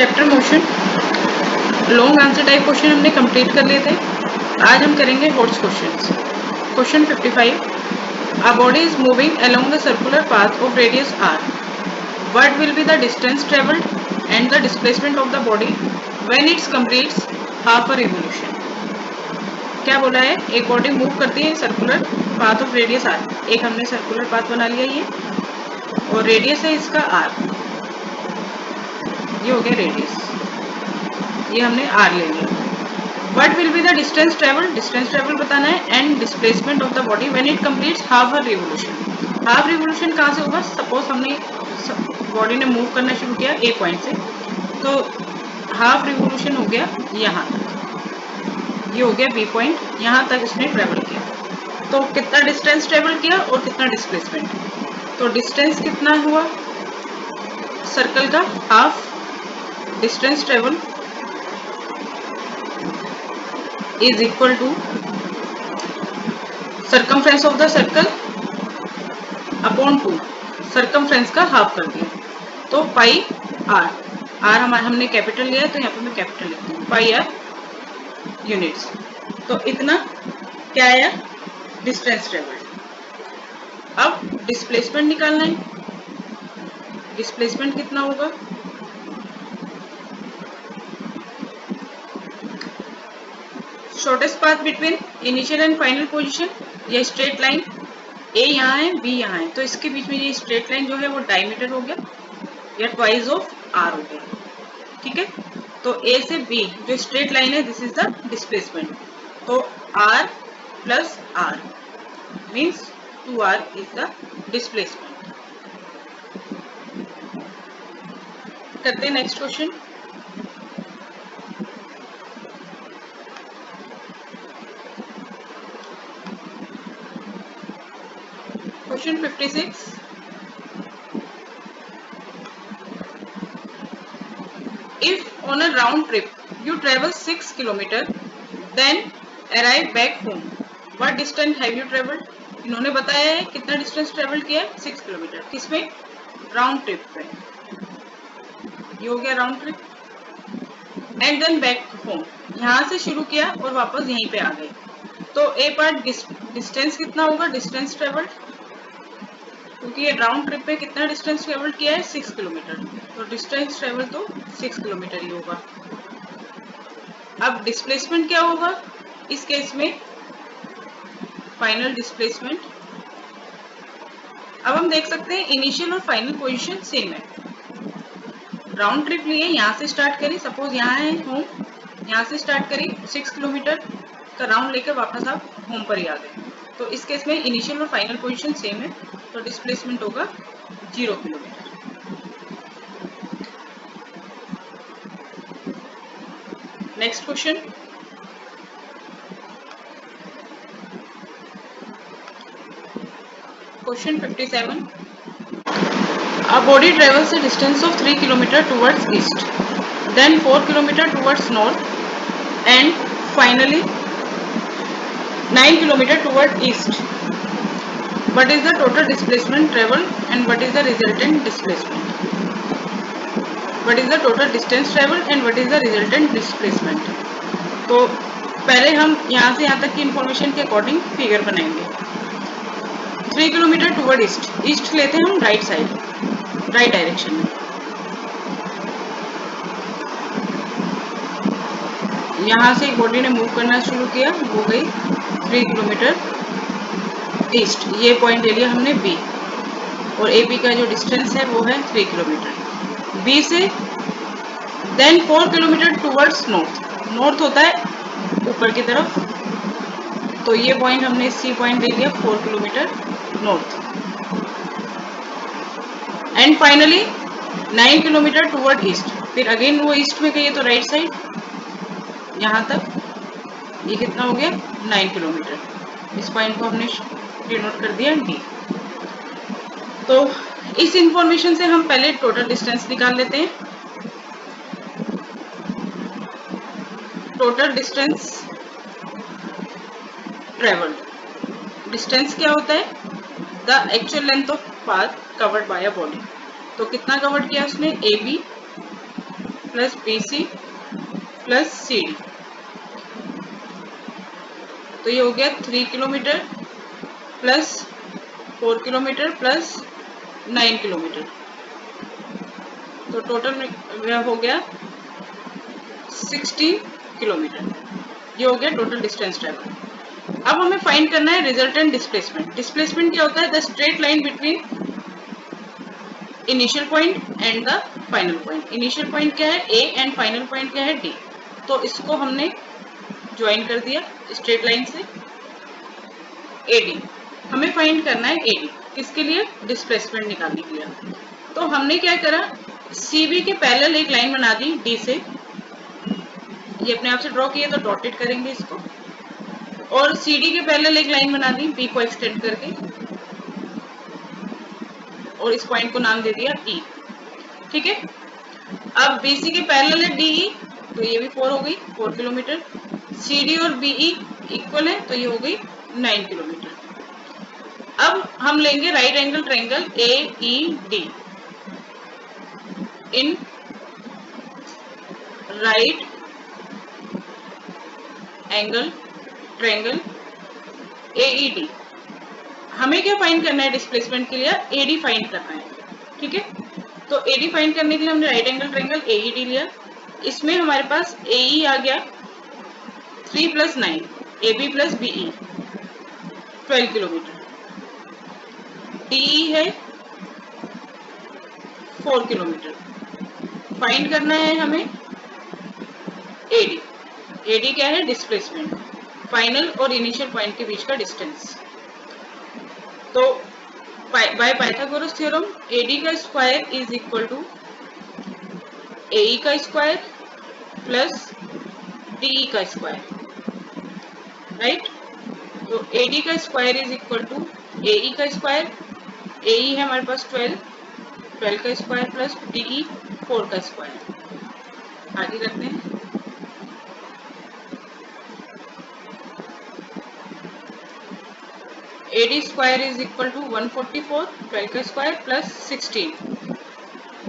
Chapter motion long answer type question हमने complete कर लिए थे। आज हम करेंगे hots questions. Question 55, a body is moving along the circular path of radius r. What will be the distance traveled and the displacement of the body when it completes half a revolution? क्या बोला है? एक body move करती है circular path of radius r. एक हमने circular path बना लिया ये, और रेडियस है इसका r. ये हो गया रेडियस, ये हमने r ले लिया। What will be the distance travel? Distance travel बताना है and displacement of the body when it completes half a revolution. Half revolution कहाँ से होगा? सपोज हमने बॉडी ने मूव करना शुरू किया ए पॉइंट से, तो हाफ रिवोल्यूशन हो गया यहाँ तक, ये हो गया बी पॉइंट, यहाँ तक इसने ट्रेवल किया। तो कितना डिस्टेंस ट्रेवल किया और कितना डिस्प्लेसमेंट? तो डिस्टेंस कितना हुआ सर्कल का? Half distance travel is equal to circumference of the circle upon 2, circumference का हाफ कर दिया, तो पाई आर। आर हमने कैपिटल लिया है तो यहाँ पे मैं कैपिटल लिखती हूँ, पाई आर यूनिट्स। तो इतना क्या आया? Distance travelled. अब डिस्प्लेसमेंट निकालना है। डिस्प्लेसमेंट कितना होगा? Shortest path between initial and final position, या स्ट्रेट लाइन ए यहाँ है बी यहाँ है, तो इसके बीच में ये स्ट्रेट लाइन जो है वो डायमीटर हो गया या ट्वाइस ऑफ आर हो गया। ठीक है, तो ए से बी जो स्ट्रेट लाइन है दिस इज द डिस्प्लेसमेंट। तो R plus R means 2r is the displacement. करते हैं next question. Question 56. If on a round trip you travel 6 kilometer, then arrive back home, what distance have you traveled? इन्होंने बताया है कितना distance travel किया है? 6 kilometre. किसमें? Round trip पे। ये हो गया round trip. And then back home, यहाँ से शुरू किया और वापस यहीं पे आ गए। तो ए पार्ट डिस्टेंस कितना होगा? डिस्टेंस ट्रेवल्ड, क्योंकि ये राउंड ट्रिप पे कितना डिस्टेंस ट्रेवल किया है? 6 किलोमीटर, तो डिस्टेंस ट्रेवल तो 6 किलोमीटर ही होगा। अब डिस्प्लेसमेंट क्या होगा इस केस में? Final displacement. अब हम देख सकते हैं इनिशियल और फाइनल पोजीशन सेम है। राउंड ट्रिप लिए, यहाँ से स्टार्ट करी, सपोज यहाँ है होम, यहाँ से स्टार्ट करी 6 किलोमीटर का राउंड लेकर वापस आप होम पर ही आ गए, तो इस केस में इनिशियल और फाइनल पोजीशन सेम है, तो डिस्प्लेसमेंट होगा 0 kilometre. Next question. Question 57, a body travels a distance of 3 km towards east, then 4 km towards north, and finally 9 km towards east. What is the total displacement traveled and what is the resultant displacement? What is the total distance traveled and what is the resultant displacement? तो पहले हम यहाँ से यहाँ तक की information के according figure बनाएंगे। 3 किलोमीटर टूवर्ड ईस्ट, ईस्ट लेते हैं हम राइट साइड, राइट डायरेक्शन में। यहाँ से एक बॉडी ने मूव करना शुरू किया, वो गई 3 किलोमीटर ईस्ट, ये पॉइंट ले लिया हमने बी, और ए बी का जो डिस्टेंस है वो है 3 किलोमीटर। बी से then 4 kilometre towards north, north होता है ऊपर की तरफ, तो ये पॉइंट हमने सी पॉइंट ले लिया 4 kilometre north. And finally 9 kilometre toward east, फिर अगेन वो ईस्ट में गई है तो राइट साइड यहाँ तक, ये कितना हो गया? 9 किलोमीटर। इस पॉइंट को हमने डिनोट कर दिया डी। तो इस इंफॉर्मेशन से हम पहले टोटल डिस्टेंस निकाल लेते हैं। टोटल डिस्टेंस ट्रेवल्ड, डिस्टेंस क्या होता है? The actual length of path covered by a body. तो कितना कवर्ड किया उसने? A B plus BC plus CD। तो ये हो गया 3 kilometre plus 4 kilometre plus 9 kilometre. तो टोटल हो गया 16 किलोमीटर। ये हो गया टोटल डिस्टेंस ट्रेवल। अब हमें फाइंड करना है रिजल्टेंट डिस्प्लेसमेंट। डिस्प्लेसमेंट क्या होता है? The straight line between initial point and the final point. Initial point क्या है A एंड फाइनल पॉइंट क्या है D। तो इसको हमने ज्वाइन कर दिया स्ट्रेट लाइन से AD। हमें फाइंड करना है AD किसके लिए? डिस्प्लेसमेंट निकालने के लिए। तो हमने क्या करा, CB के पैरेलल एक लाइन बना दी D से। ये अपने आप से ड्रॉ किए तो डॉटेड करेंगे इसको। और CD के पैरेलल एक लाइन बना दी B को एक्सटेंड करके और इस पॉइंट को नाम दे दिया E। ठीक है। अब BC के पैरेलल है DE, तो ये भी 4 हो गई 4 किलोमीटर। CD और BE इक्वल है तो ये हो गई 9 किलोमीटर। अब हम लेंगे right angle triangle AED। In right angle triangle AED हमें क्या फाइंड करना है? डिस्प्लेसमेंट के लिए AD फाइंड करना है। ठीक है। तो AD फाइंड करने के लिए हमने राइट एंगल ट्रायंगल AED लिया। इसमें हमारे पास AE आ गया 3 plus 9, AB plus BE 12 kilometre. DE है 4 किलोमीटर। फाइंड करना है हमें AD। AD क्या है? डिस्प्लेसमेंट, फाइनल और इनिशियल पॉइंट के बीच का डिस्टेंस। तो बाय पाइथागोरस थ्योरम AD का square is equal to AE का स्क्वायर प्लस DE का स्क्वायर। राइट। तो AD का square is equal to AE का स्क्वायर। AE है हमारे पास 12 का स्क्वायर प्लस DE 4 का स्क्वायर। आगे करते हैं। AD square is equal to 144 12 का स्क्वायर प्लस 16।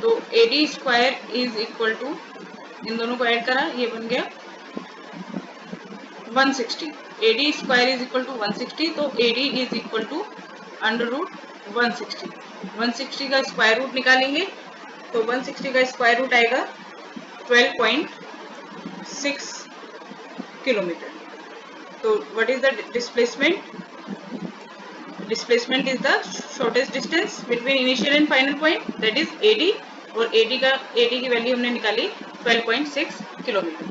तो AD square is equal to, इन दोनों को ऐड करा ये बन गया 160। AD square is equal to 160। तो AD is equal to under root 160। 160 का स्क्वायर रूट निकालेंगे तो 160 का स्क्वायर रूट आएगा 12.6 किलोमीटर। तो what is the displacement? Displacement is the shortest distance between initial and final point, that is AD। और AD की value हमने निकाली 12.6 kilometre.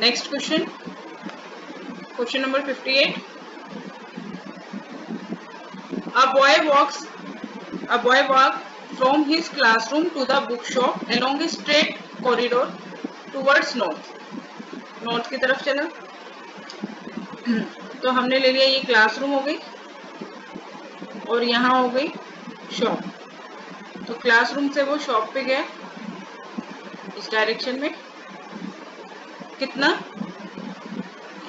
Next question, question number 58। A boy walks from his classroom to the bookshop along a straight corridor towards north। North की तरफ चला। तो हमने ले लिया ये क्लासरूम हो गई और यहाँ हो गई शॉप। तो क्लासरूम से वो शॉप पे गया इस डायरेक्शन में। कितना?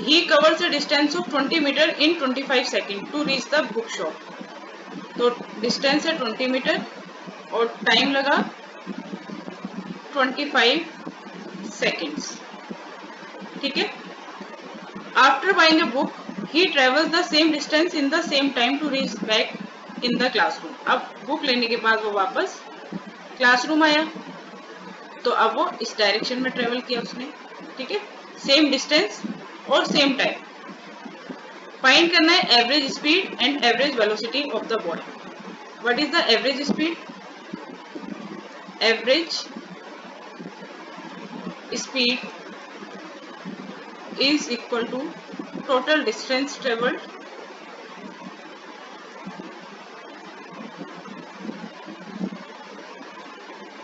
He covers a distance of 20 meter in 25 seconds to reach the book shop। तो डिस्टेंस है 20 मीटर और टाइम लगा 25 सेकेंड्स। ठीक है। After buying a book he travels the same distance in the same time to reach back in the classroom. अब book लेने के बाद वो वापस क्लासरूम आया तो अब वो इस डायरेक्शन में ट्रेवल किया उसने। ठीक है। सेम डिस्टेंस और सेम टाइम। फाइंड करना है average speed and average velocity of the boy. What is the average speed? Average speed is equal to total distance traveled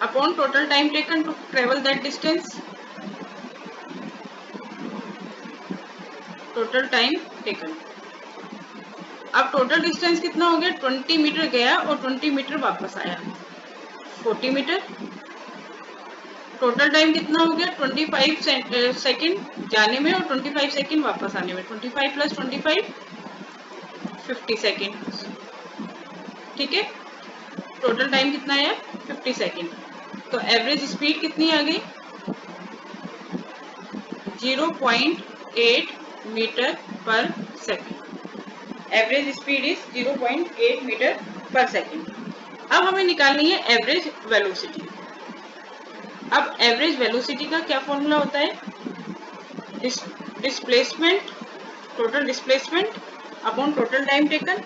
upon total time taken to travel that distance। total time taken। अब total distance कितना हो गया? 20 metre गया और 20 metre वापस आया 40 metre. Total time कितना हो गया? 25 सेकेंड जाने में और 25 सेकेंड वापस आने में। 25 प्लस 25 50 सेकेंड। ठीक है, टोटल टाइम कितना है 50 सेकेंड। तो एवरेज स्पीड कितनी आ गई 0.8 metre per second. Average speed is 0.8 metre per second. अब हमें निकालनी है एवरेज वेलोसिटी। अब एवरेज वेलोसिटी का क्या फॉर्मूला होता है, displacement, total displacement upon total time taken,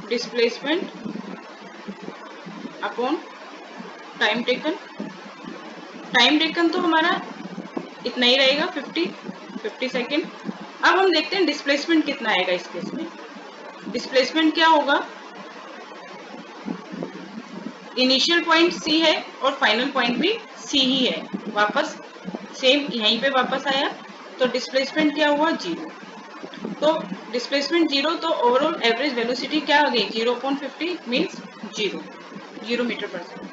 displacement upon time taken. Time taken तो हमारा इतना ही रहेगा 50 सेकेंड। अब हम देखते हैं डिस्प्लेसमेंट कितना आएगा इस केस में। डिस्प्लेसमेंट क्या होगा, इनिशियल पॉइंट सी है और फाइनल पॉइंट भी सी ही है, वापस सेम यहीं पे वापस आया, तो डिस्प्लेसमेंट क्या हुआ 0। तो डिस्प्लेसमेंट 0, तो ओवरऑल एवरेज वेलोसिटी क्या आ गई 0.50 means 0 metre per second.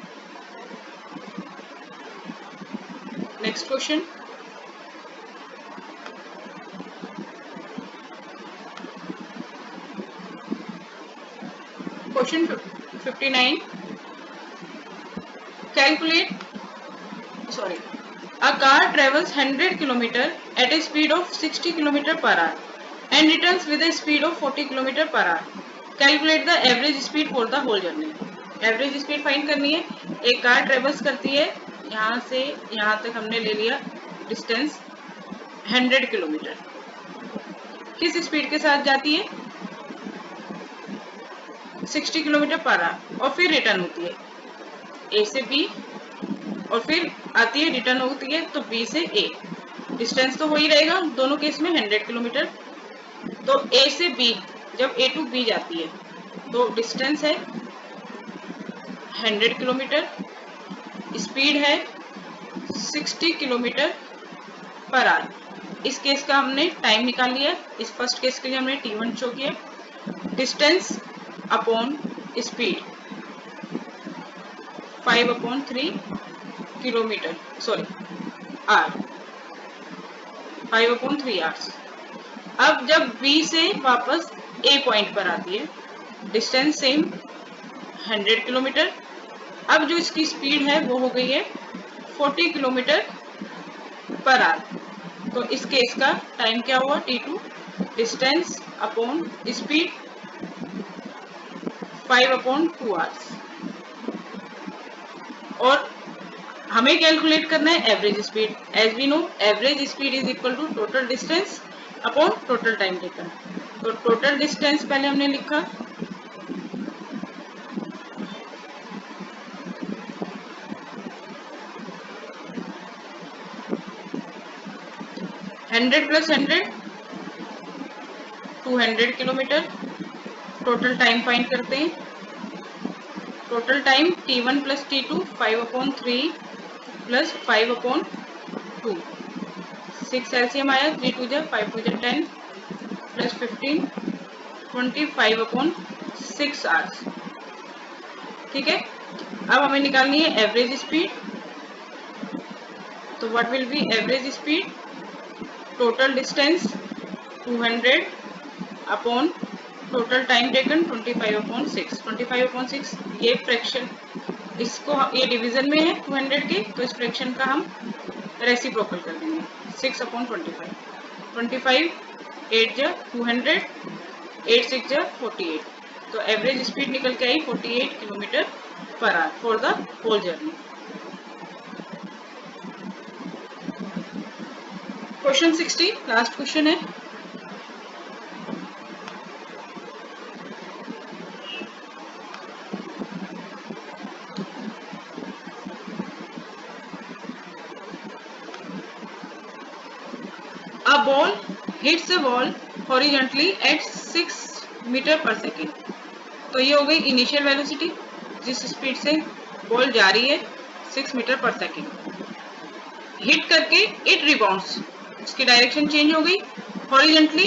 Next question, question 59, calculate, sorry, a car travels 100 km at a speed of 60 km per hour and returns with a speed of 40 km per hour. Calculate the average speed for the whole journey. Average speed find करनी है। एक car travels करती है, यहाँ से यहाँ तक हमने ले लिया डिस्टेंस 100 किलोमीटर, किस स्पीड के साथ जाती है 60 किलोमीटर पर आवर, और फिर रिटर्न होती है ए से बी, और फिर आती है रिटर्न होती है तो बी से ए। डिस्टेंस तो वही रहेगा दोनों केस में 100 किलोमीटर। तो ए से बी, जब ए टू बी जाती है तो डिस्टेंस है 100 किलोमीटर, स्पीड है 60 किलोमीटर पर आवर। इस केस का हमने टाइम निकाल लिया, इस फर्स्ट केस के लिए हमने t1 शो किया। Distance upon speed 5/3 kilometre, sorry or, 5/3 hours. अब जब B से वापस A पॉइंट पर आती है, डिस्टेंस सेम 100 किलोमीटर। अब जो इसकी स्पीड है वो हो गई है 40 किलोमीटर पर आवर। तो इस केस का टाइम क्या हुआ t2, distance upon speed 5/2 hours. और हमें कैलकुलेट करना है average speed. As we know average speed is equal to total distance upon total time taken. तो टोटल डिस्टेंस पहले हमने लिखा 100 + 100 200 किलोमीटर। टोटल टाइम फाइंड करते हैं, total time t1 + t2 5/3 + 5/2, 6 LCM आया, 3 2 5 2 10 + 15 25/6 आवर्स। ठीक है, अब हमें निकालनी है एवरेज स्पीड। तो what will be average speed, total distance 200 upon total time taken 25/6। 25/6 ये फ्रैक्शन, इसको ये डिवीजन में है 200 के, तो इस फ्रैक्शन का हम रेसिप्रोकल कर देंगे 6/25। 25 8 जा 200, 8 6 जा 48। तो एवरेज स्पीड निकल के आई 48 kilometre per hour for the whole journey. Question 60 last question है। A ball hits a wall horizontally at 6 metre per second. तो ये हो गई इनिशियल वेलोसिटी, जिस स्पीड से बॉल जा रही है 6 मीटर पर सेकेंड। हिट करके इट रिबाउंड्स, उसकी डायरेक्शन चेंज हो गई horizontally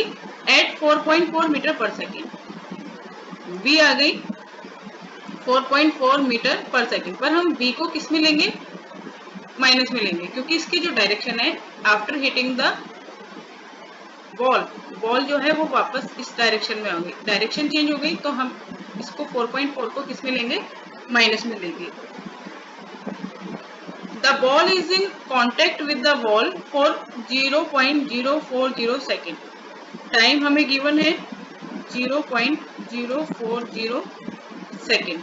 at 4.4 metre per second. B आ गई 4.4 मीटर पर सेकेंड, पर हम बी को किस में लेंगे माइनस में लेंगे, क्योंकि इसकी जो डायरेक्शन है after hitting the ball ball जो है वो वापस इस डायरेक्शन में होगी, डायरेक्शन चेंज हो गई तो हम इसको 4.4 को किस में लेंगे, माइनस में लेंगे। The ball is in contact with the wall for 0.040 second. Time हमें गिवन है 0.040 second.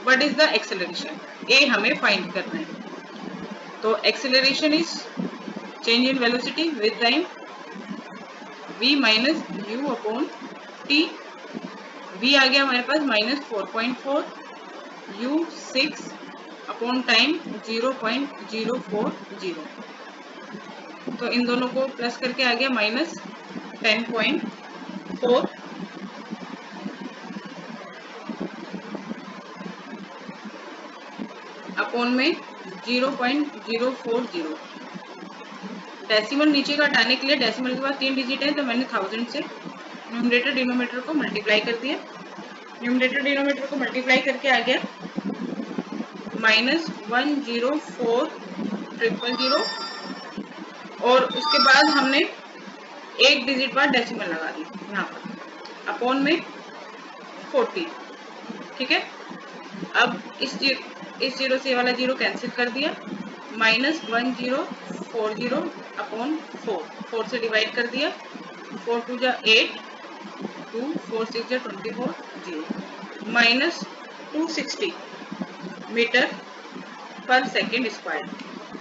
What is the acceleration, a हमें फाइंड करना है। तो acceleration is change in velocity with time, v minus u upon t. v आ गया हमारे पास -4.4, u 6 upon time 0.040। तो इन दोनों को प्लस करके आ गया -10.4 अपॉन में 0.040। डेसिमल नीचे का हटाने के लिए, डेसिमल के बाद 3 डिजिट है तो मैंने 1000 से न्यूमरेटर डिनोमिनेटर को मल्टीप्लाई कर दिया। न्यूमरेटर डिनोमिनेटर को मल्टीप्लाई करके आ गया -104,000 और उसके बाद हमने एक डिजिट बाद डेसिमल लगा दी यहाँ पर अपॉन में 40। ठीक है, अब इस जीरो से वाला जीरो कैंसिल कर दिया, -1040 अपॉन 4 से डिवाइड कर दिया, 4 2 जा 8, 2 4 6 जा 24, 0 -260 metre per second square.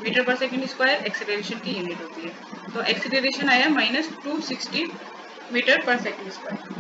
Metre per second square acceleration की यूनिट होती है, तो एक्सेलरेशन आया -260 मीटर पर सेकेंड स्क्वायर।